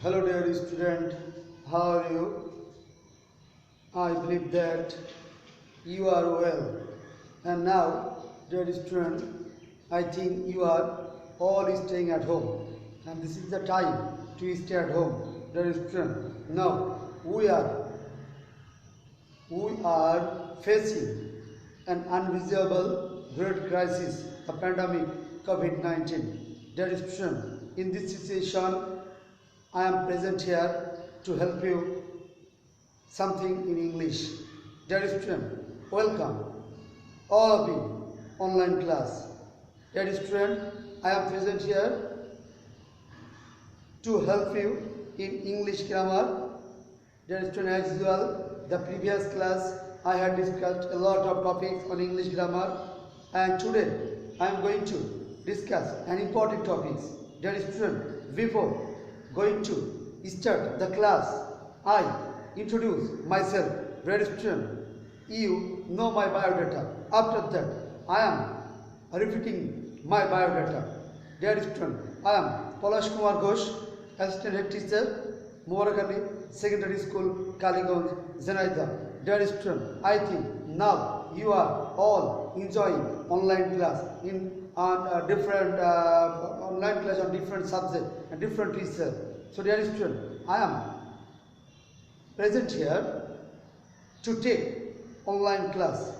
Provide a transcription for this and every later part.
Hello dear student, how are you? I believe that you are well. And now, dear student, I think you are all staying at home. And this is the time to stay at home, dear student. Now, we are facing an unresolvable great crisis, the pandemic COVID-19. Dear student, in this situation, I am present here to help you something in English. Dear student, welcome all of you online class. Dear student, I am present here to help you in English grammar. Dear student, as usual, the previous class I had discussed a lot of topics on English grammar, and today I am going to discuss an important topics. Dear student, before going to start the class, I introduce myself. Dear student, you know my biodata. After that, I am repeating my biodata. Dear student, I am Palash Kumar Ghosh, Assistant Head Teacher, Mubarak Ali Secondary School, Kaliganj, Zanaida. Dear student, I think now you are all enjoying online class on different online class on different subjects and different teachers. So dear student, I am present here to take online class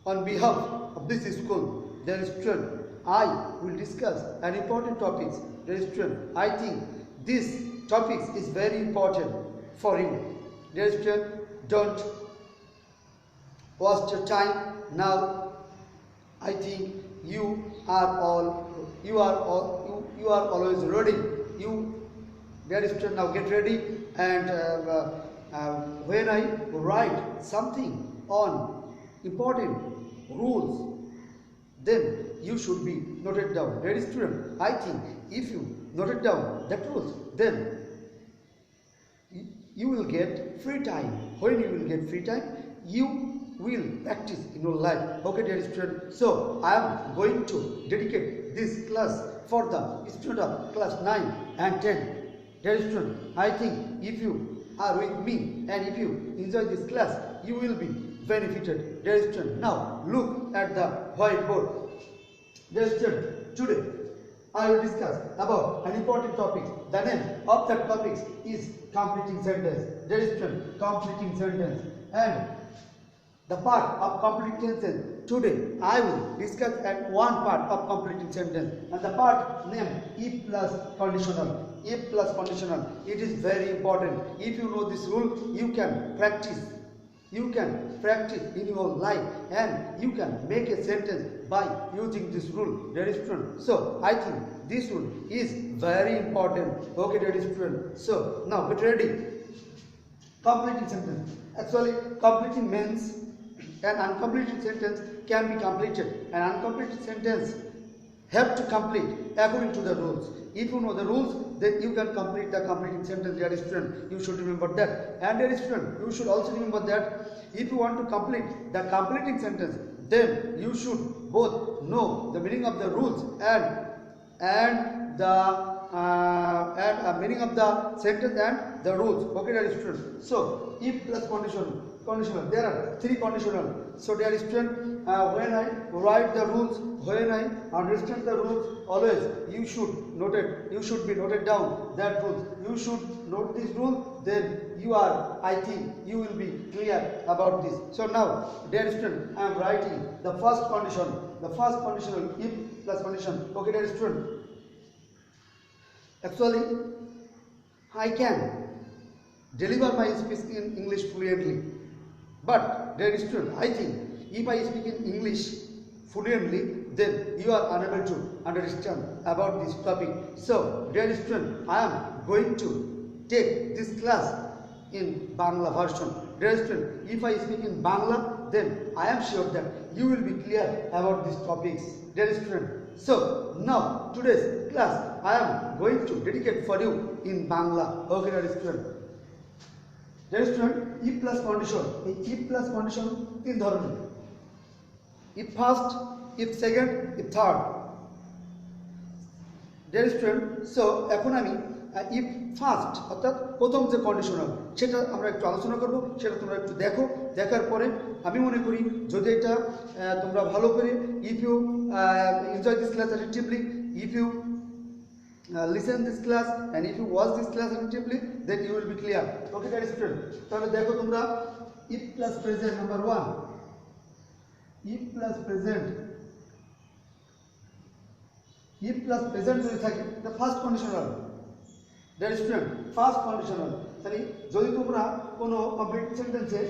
on behalf of this school. Dear student, I will discuss an important topics. Dear student, I think this topic is very important for you. Dear student, don't waste your time. Now I think you are always ready. Dear student, now get ready, and when I write something on important rules, then you should be noted down. Dear student, I think if you noted down that rules, then you will get free time. When you will get free time, you will practice in your life. Okay, dear student, so I am going to dedicate this class for the student of class 9 and 10. Dear student, I think if you are with me and if you enjoy this class, you will be benefited. Dear student, now look at the whiteboard. Dear student, today I will discuss about an important topic. The name of that topic is completing sentence. Dear student, completing sentence. And the part of completing sentence, today I will discuss at one part of completing sentence, and the part named if plus conditional. If plus conditional, it is very important. If you know this rule, you can practice in your life, and you can make a sentence by using this rule. Dear student, so I think this rule is very important. Okay, dear student, so now get ready. Completing sentence. Actually, completing means an uncompleted sentence can be completed. An uncompleted sentence have to complete according to the rules. If you know the rules, then you can complete the completing sentence. Dear student, you should remember that. And dear student, you should also remember that if you want to complete the completing sentence, then you should both know the meaning of the rules and the meaning of the sentence and the rules. Okay, dear student. So if plus conditional. There are three conditional. So dear student, when I write the rules, when I understand the rules, always you should be noted down that rules. You should note this rule, then I think you will be clear about this. So now, dear student, I am writing the first condition. The first conditional, if plus condition. Okay, dear student. Actually, I can deliver my speech in English fluently. But dear student, I think if I speak in English fluently, then you are unable to understand about this topic. So dear student, I am going to take this class in Bangla version. Dear student, if I speak in Bangla, then I am sure that you will be clear about these topics. Dear student, so now today's class I am going to dedicate for you in Bangla. Okay, dear student. Dear student, if plus condition. If plus condition তিন ধরনের. If first, if second, if third. Dear student, so এখন আমি if first অর্থাৎ প্রথম যে conditional সেটা আমরা একটু আলোচনা করব, সেটা তোমরা একটু দেখো। দেখার পরে আমি মনে করি যদি এটা তোমরা ভালো করে if you enjoy this class attentively, if you listen this class and if you watch this class attentively, then you will be clear. Okay, that is true. তাহলে দেখো তোমরা if plus present number 1, if plus present যদি থাকে the first conditional, that is true, first conditional। তাহলে যদি তোমরা কোনো complete সেন্টেন্সে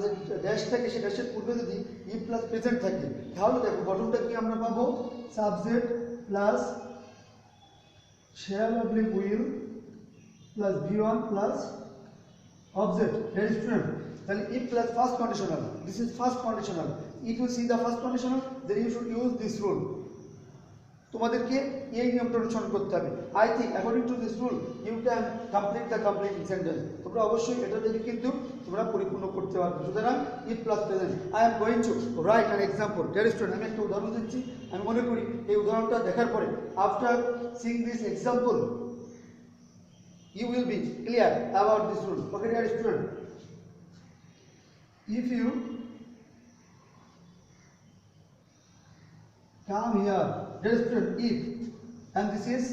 যে ড্যাশ থাকে সেই ড্যাশের পূর্বে যদি if plus present থাকে তাহলে দেখো বটমটা কি আমরা পাবো subject plus shall oblique will plus V1 plus object, that is true। Then if plus first conditional, this is first conditional, if you see the first conditional then you should use this rule। তোমাদেরকে এই নিয়মটা অনুসরণ করতে হবে। I think according to this rule you can complete the completing sentence. তোমরা অবশ্যই এটা দেখে কিন্তু তোমরা পরিপূর্ণ করতে পারবে। সুতরাং if plus present I am going to write an example, dear student. আমি একটা উদাহরণ দিচ্ছি। আমি মনে করি এই উদাহরণটা দেখার পরে after seeing this example you will be clear about this rule। Okay, dear student, if you come here, dear student, if, and this is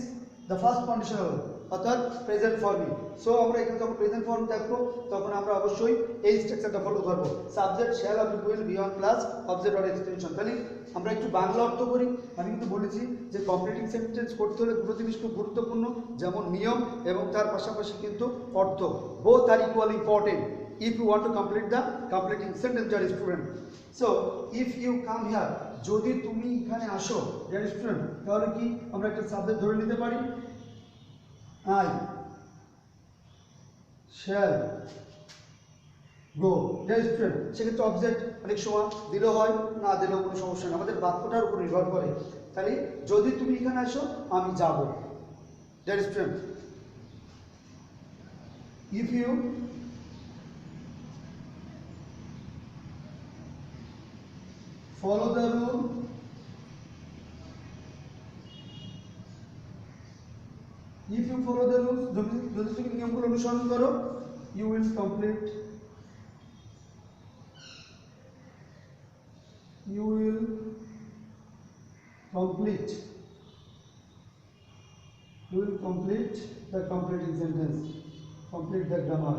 the first conditional অর্থাৎ প্রেজেন্ট ফর্মে। সো আমরা এখানে যখন প্রেজেন্ট ফর্ম দেখবো তখন আমরা অবশ্যই এই স্ট্রাকচারটা ফলো করবো, subject shall oblique will be on plus object or extension. তাহলে আমরা একটু বাংলা অর্থ করি। আমি কিন্তু বলেছি যে কমপ্লিটিং সেন্টেন্স করতে হলে দুটো জিনিস খুব গুরুত্বপূর্ণ, যেমন নিয়ম এবং তার পাশাপাশি কিন্তু অর্থ। Both are equal important if you want to complete the completing sentence, dear student। So if you come here, যদি তুমি এখানে আসো dear student, তাহলে কি আমরা একটা সাবজেক্ট ধরে নিতে পারি, I shall go, dear student। সেক্ষেত্রে অবজেক্ট অনেক সময় দিলেও হয়, না দিলেও কোনো সমস্যা নেই, আমাদের বাক্যটার উপর নির্ভর করে। তাহলে যদি তুমি এখানে আসো আমি যাব, dear student। if you follow the rule, if you follow the rules, যদি তুমি নিয়মগুলো অনুসরণ করো, you will complete, you will complete the completing sentence, complete the grammar।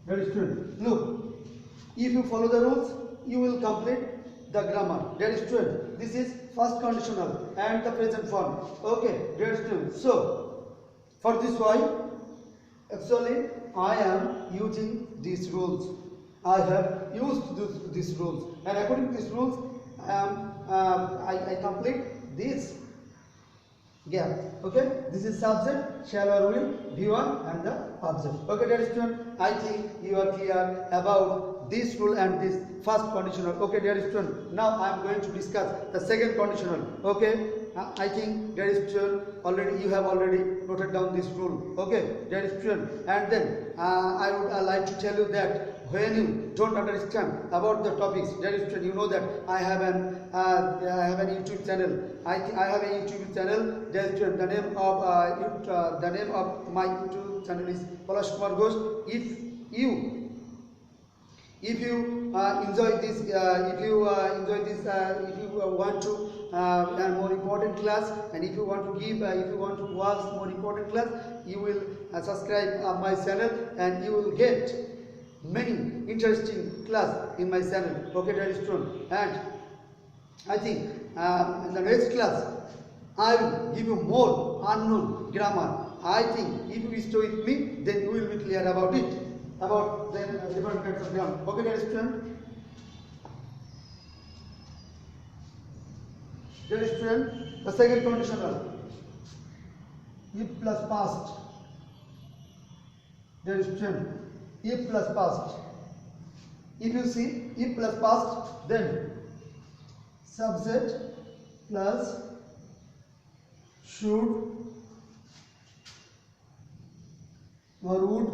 Very good, look, if you follow the rules you will complete the grammar, dear student। This is first conditional and the present form। Okay, dear student, so for this why actually I am using these rules, I have used these rules, and according to these rules I complete this gap। Okay, this is subject shall or will V1 and the object। Okay, dear student, I think you are clear about this rule and this first conditional। Okay, dear student, now I am going to discuss the second conditional। Okay, I think dear student already you have already noted down this rule। Okay, dear student, and then I would like to tell you that when you don't understand about the topics, dear student, you know that I have an YouTube channel। I have a YouTube channel, dear student। The name of my YouTube channel is Palash Kumar Ghosh। If you enjoy this, if you want to learn more important class, and if you want to watch more important class, you will subscribe my channel and you will get many interesting class in my channel। Okay, dear student, and I think in the next class I will give you more unknown grammar। I think if you stay with me then you will be clear about it, about the different kinds of grammar। Okay, dear student, the second conditional, if plus past, dear student, if plus past, if you see if plus past then subject plus should or would,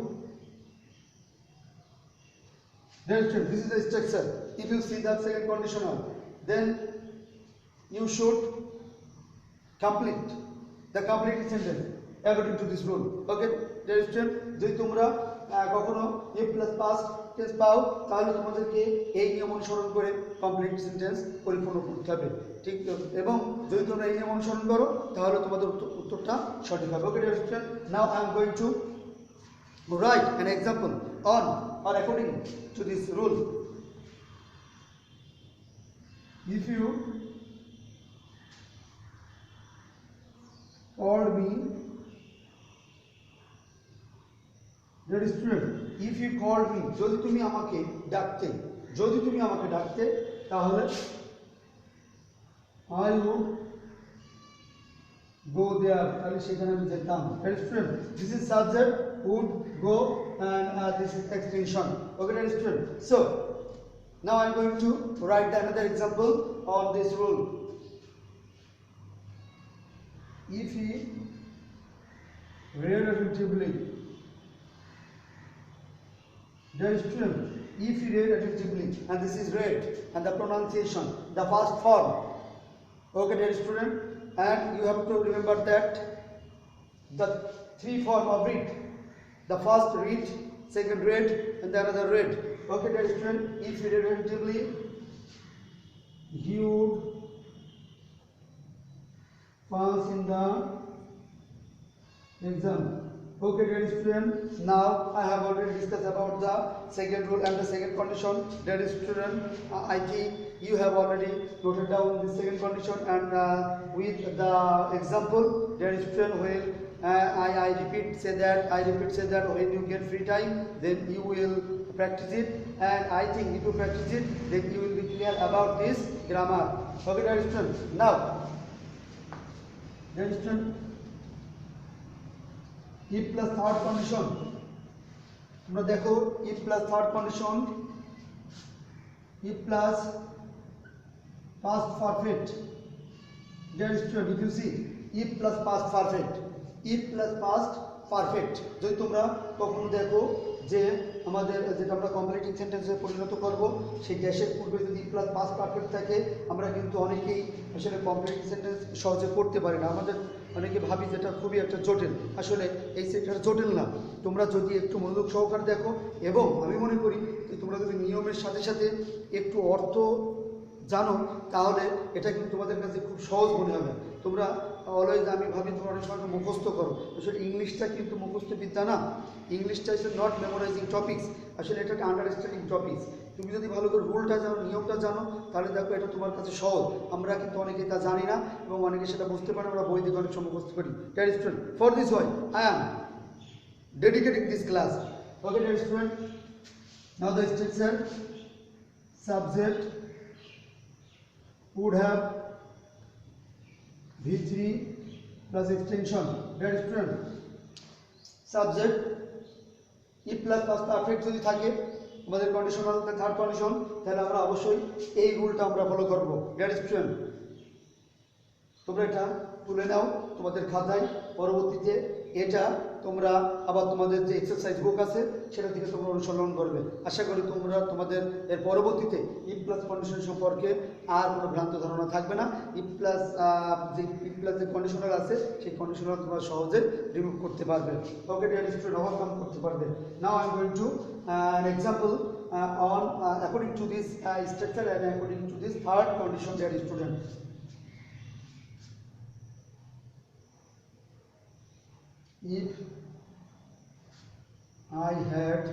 dear student, this is the structure। If you see that second conditional then you should complete the completed sentence according to this rule. Okay, dear student, যদি তোমরা কখনো if plus past tense পাও তাহলে তোমাদেরকে এই নিয়ম অনুসরণ করে কমপ্লিট সেন্টেন্স পরিপূর্ণ করতে হবে, ঠিক? এবং যদি তোমরা এই নিয়ম অনুসরণ করো তাহলে তোমাদের উত্তরটা সঠিক হবে। ওকে dear student, now I am going to write an example on or according to this rule. If you called me, dear student, if you called me, যদি তুমি আমাকে ডাকতে তাহলে I would go there, তাহলে সেখানে আমি যেতাম। dear student, this is subject, would, go, and this is extension. Okay dear student, so now I am going to write another example on this rule. If he read attentively, dear student, if he read attentively, and this is read, and the pronunciation, the first form. Okay dear student, and you have to remember that the three form of read, the first read, second read, and the another read. Okay dear student, if he read attentively, he would pass in the exam. Okay dear student, now I have already discussed about the second rule and the second condition. Dear student, I think you have already noted down the second condition, and with the example, dear student, when I repeat say that when you get free time, then you will practice it, and I think if you practice it, then you will be clear about this grammar. Okay dear student, now dear student, if plus third condition, তোমরা দেখো if plus third condition, if plus past perfect. Dear student, if you see if plus past perfect, যদি তোমরা কখনো দেখো যে আমাদের যেটা আমরা কমপ্লিটিং সেন্টেন্সে পরিণত করব, সেই ড্যাশের পূর্বে যদি প্লাস পাস্ট পারফেক্ট থাকে, আমরা কিন্তু অনেকেই আসলে কমপ্লিটিং সেন্টেন্স সহজে করতে পারি না। আমাদের অনেকে ভাবি যেটা খুবই একটা জটিল, আসলে এই সেটা জটিল না। তোমরা যদি একটু মনোযোগ সহকারে দেখো, এবং আমি মনে করি যে তোমরা যদি নিয়মের সাথে সাথে একটু অর্থ জানো, তাহলে এটা কিন্তু তোমাদের কাছে খুব সহজ মনে হবে। তোমরা অলওয়েজ, আমি ভাবি তোমরা অনেক সময় মুখস্থ করো, আসলে ইংলিশটা কিন্তু মুখস্থ বিদ্যা না। ইংলিশটা ইজ নট মেমোরাইজিং টপিকস, আসলে এটা একটা আন্ডারস্ট্যান্ডিং টপিকস। তুমি যদি ভালো করে রুলটা জানো, নিয়মটা জানো, তাহলে দেখো এটা তোমার কাছে সহজ। আমরা কিন্তু অনেকে তা জানি না, এবং অনেকে সেটা বুঝতে পারে, আমরা বই থেকে অনেক সময় মুখস্থ করি। Dear student, for this Y I am ডেডিকেটিং this class. Okay dear student, now the structure, subject would have V3 plus extension. Dear student, subject if plus past perfect যদি থাকে আমাদের কন্ডিশনাল থার্ড কন্ডিশন, তাহলে আমরা অবশ্যই এই রুলটা আমরা follow করব। Dear student, তোমরা এটা তুলে নাও তোমাদের খাতায়, পরবর্তীতে এটা তোমরা আবার তোমাদের যে এক্সারসাইজ বুক আছে সেটা থেকে তোমরা অনুসরণ করবে। আশা করি তোমরা তোমাদের এর পরবর্তীতে ইফ প্লাস কন্ডিশন সম্পর্কে আর কোনো ভ্রান্ত ধারণা থাকবে না। ইফ প্লাস যে কন্ডিশনাল আছে সেই কন্ডিশনাল তোমরা সহজে রিমুভ করতে পারবে। ওকে ডিয়ার স্টুডেন্ট, ওভারকাম করতে পারবে। Now I am going to an example on according to this structure and according to this third condition, dear student. If I had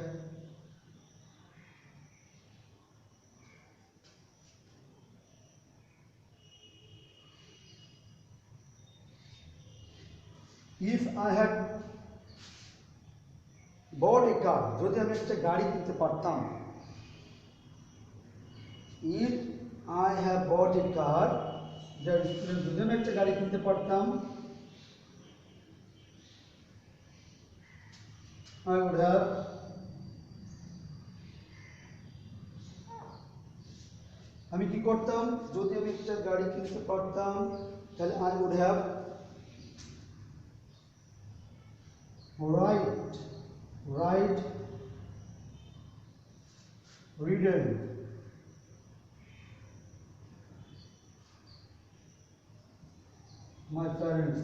bought a car, যদি আমি একটা গাড়ি কিনতে পারতাম, if I have bought a car, যদি আমি একটা গাড়ি কিনতে পারতাম, I would have আমি কি করতাম, যদি আমি একটা গাড়ি কিনতে পারতাম তাহলে I would have ridden my parents.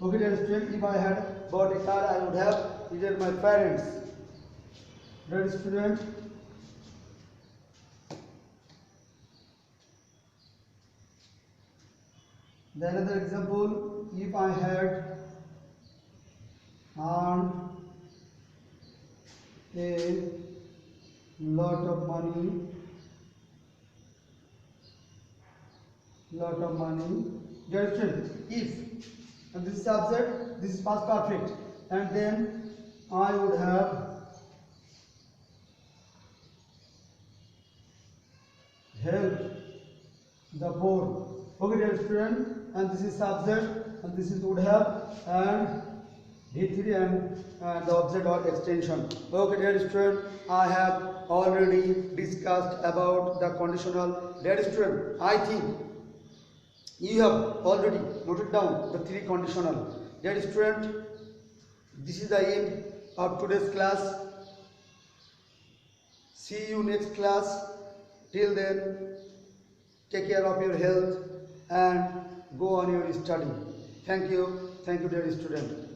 Okay, dear student, if I had bought a car, I would have treated my parents. Dear student, the another example, if I had earned a lot of money, dear student, if, and this is subject, this is past perfect, and then I would have helped the poor. Okay, dear student, and this is subject, and this is would have, and D3 and the object or extension. Okay, dear student, I have already discussed about the conditional. Dear student, I think you have already noted down the three conditional. Dear student, this is the end of today's class. See you next class. Till then, take care of your health and go on your study. Thank you, dear student.